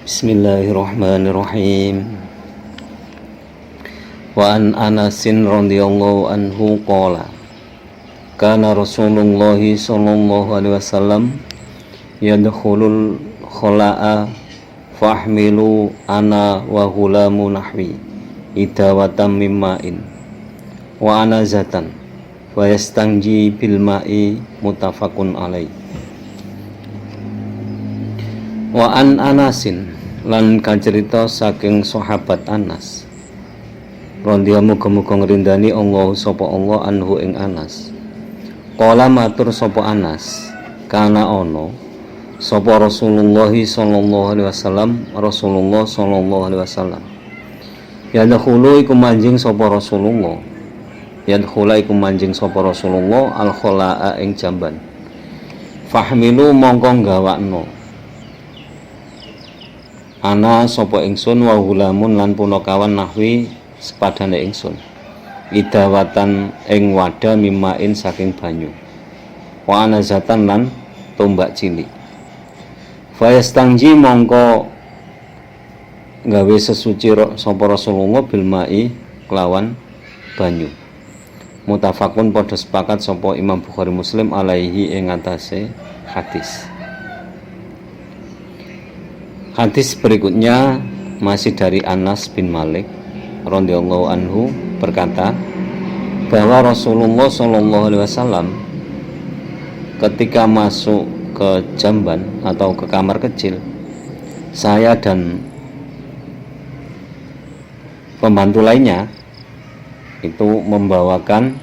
Bismillahirrahmanirrahim. Wa an Anasin radhiyallahu anhu qala kana Rasulullah sallallahu alaihi wasallam yadkhulul khala'a fahmilu ana wa hulamu nahwi idawatan mimma'in wa anazatan wa yastangji bil ma'i muttafaqun alaih. Wa an Anasin lan kacerita saking sahabat Anas radhiyallahu muga-muga ngrindani Allah sapa Allah anhu ing Anas. Qala matur sapa Anas, kana ono sapa Rasulullah sallallahu alaihi wasallam, Rasulullah sallallahu alaihi wasallam. Yadkhulu iku manjing sapa Rasulullah. Yadkhula iku manjing sapa Rasulullah al khala'a ing jamban. Fahmilu mongko gawakno ana sapa ingsun wa hulamun lan punakawan nahwi sepadane ingsun idawatan ing wadah mimain saking banyu wa anazatan lan tombak cilik fayastangji mongko gawe sesuci sapa Rasulullah bil mai kelawan banyu. Muttafaqun padha sepakat sapa Imam Bukhari Muslim alaihi ing atase hadis. Hadis berikutnya masih dari Anas bin Malik radhiyallahu anhu berkata bahwa Rasulullah sallallahu alaihi wasallam ketika masuk ke jamban atau ke kamar kecil, saya dan pembantu lainnya itu membawakan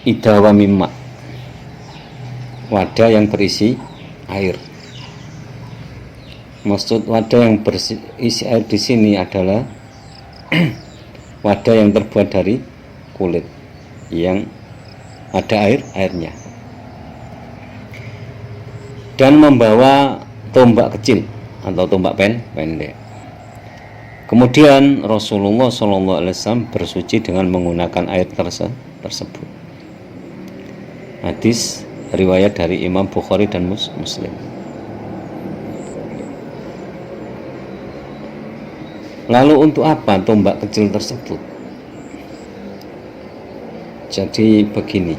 idawa mimma, wadah yang berisi air. Maksud wadah yang berisi air di sini adalah wadah yang terbuat dari kulit yang ada airnya, dan membawa tombak kecil atau tombak pendek. Kemudian Rasulullah SAW bersuci dengan menggunakan air tersebut. Hadis riwayat dari Imam Bukhari dan Muslim. Lalu untuk apa tombak kecil tersebut? Jadi begini,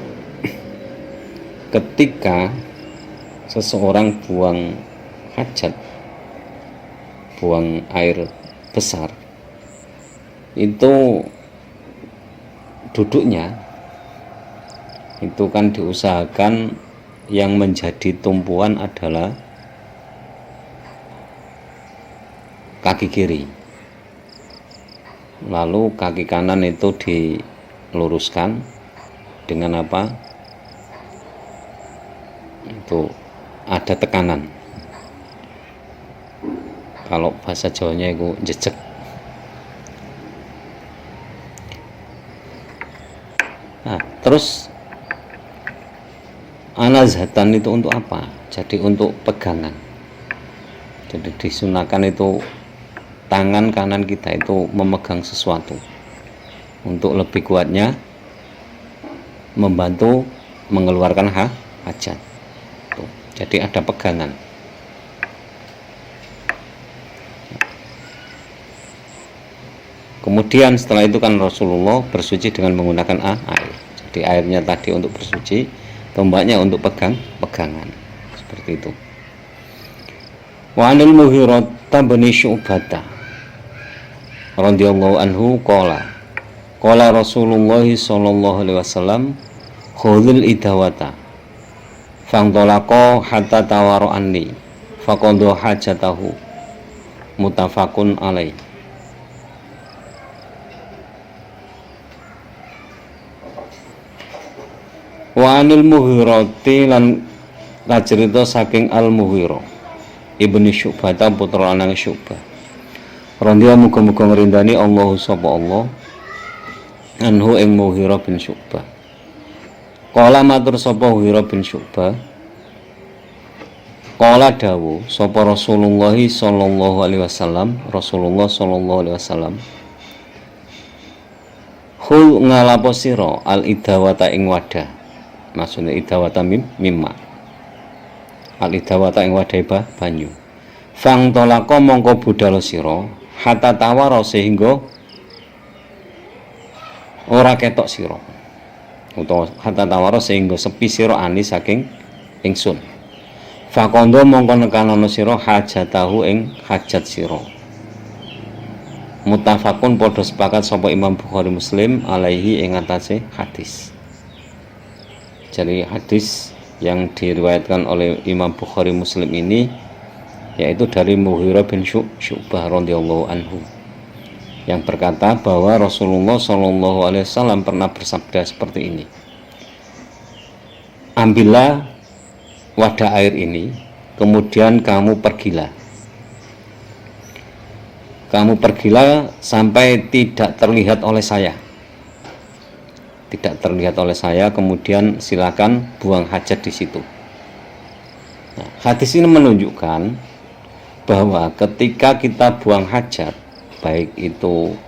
ketika seseorang buang hajat, buang air besar, itu duduknya itu kan diusahakan yang menjadi tumpuan adalah kaki kiri. Lalu kaki kanan itu diluruskan dengan apa? Itu ada tekanan. Kalau bahasa Jawanya itu jejek. Nah, terus anazatan itu untuk apa? Jadi untuk pegangan. Jadi disunahkan itu tangan kanan kita itu memegang sesuatu untuk lebih kuatnya membantu mengeluarkan hajat. Jadi ada pegangan. Kemudian setelah itu kan Rasulullah bersuci dengan menggunakan air. Jadi airnya tadi untuk bersuci, tombaknya untuk pegangan. Seperti itu. Wa anil Mughirah bin Syu'bah radhiyallahu anhu qala Rasulullah sallallahu alaihi wasallam khudhil idawata fangtolaqa hatta tawaru anni faqadha hajatahu. Muttafaqun alaih. Wa anil Mughirati lan kacerita saking Al Mughirah ibnu Syu'bah putra lanang Syu'bah radhiyallahu muga-muga ngrindani Allah sapa Allah anhu ing Mughirah bin Syu'bah. Qala matur sapa Mughirah bin Syu'bah, qala dawu sapa Rasulullah sallallahu alaihi wasallam, Rasulullah sallallahu alaihi wasallam, khul ngalapo sira al idawata ing wadah. Maksudnya idawata mimma, al idawata ing wadah banyu. Fang tolako mongko budal sira hatta tawara sehingga ora ketok sira utawa hatta tawara sehingga sepi sira ani saking ingsun. Fakondo mongko nekanono sira hajatahu ing hajat sira. Muttafaqun padha sepakat sapa Imam Bukhari Muslim alaihi ing atase hadis. Jadi hadis yang diriwayatkan oleh Imam Bukhari Muslim ini yaitu dari Mughirah bin Syu'bah radhiyallahu anhu yang berkata bahwa Rasulullah Shallallahu alaihi wasallam pernah bersabda seperti ini. Ambillah wadah air ini, kemudian kamu pergilah sampai tidak terlihat oleh saya, kemudian silakan buang hajat di situ. Nah, hadis ini menunjukkan bahwa ketika kita buang hajat, baik itu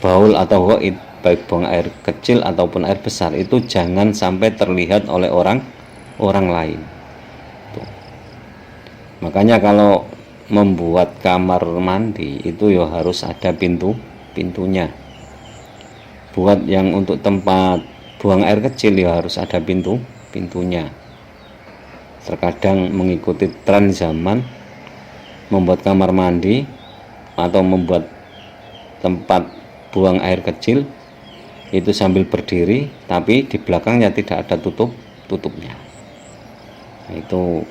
baul atau ghaid, baik buang air kecil ataupun air besar, itu jangan sampai terlihat oleh orang lain. Tuh. Makanya kalau membuat kamar mandi itu ya harus ada pintunya. Buat yang untuk tempat buang air kecil ya harus ada pintunya. Terkadang mengikuti tren zaman membuat kamar mandi atau membuat tempat buang air kecil itu sambil berdiri tapi di belakangnya tidak ada tutupnya. Itu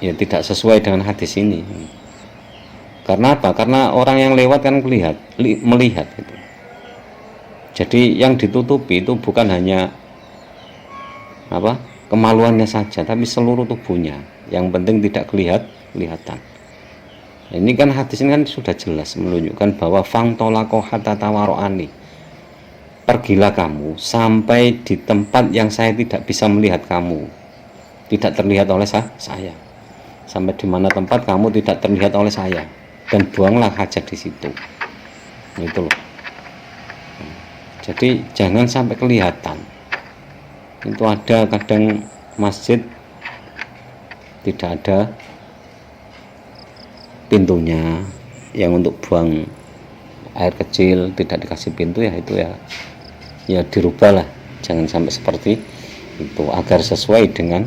ya tidak sesuai dengan hadis ini. Karena apa? Karena orang yang lewat kan melihat itu. Jadi yang ditutupi itu bukan hanya kemaluannya saja, tapi seluruh tubuhnya. Yang penting tidak kelihatan. Ini kan hadis ini kan sudah jelas menunjukkan bahwa fang tolako hatta tawaroani. Pergilah kamu sampai di tempat yang saya tidak bisa melihat kamu, tidak terlihat oleh saya. Sampai di mana tempat kamu tidak terlihat oleh saya, dan buanglah hajat di situ. Itu loh. Jadi jangan sampai kelihatan. Itu ada kadang masjid tidak ada pintunya, yang untuk buang air kecil tidak dikasih pintu, ya itu ya dirubahlah, jangan sampai seperti itu agar sesuai dengan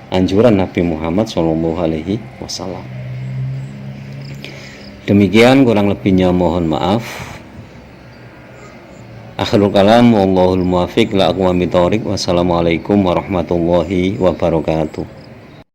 anjuran Nabi Muhammad SAW. Demikian, kurang lebihnya mohon maaf. Akhirul kalam, wallahul muwaffiq la aqwamit thoriq. Wassalamualaikum warahmatullahi wabarakatuh.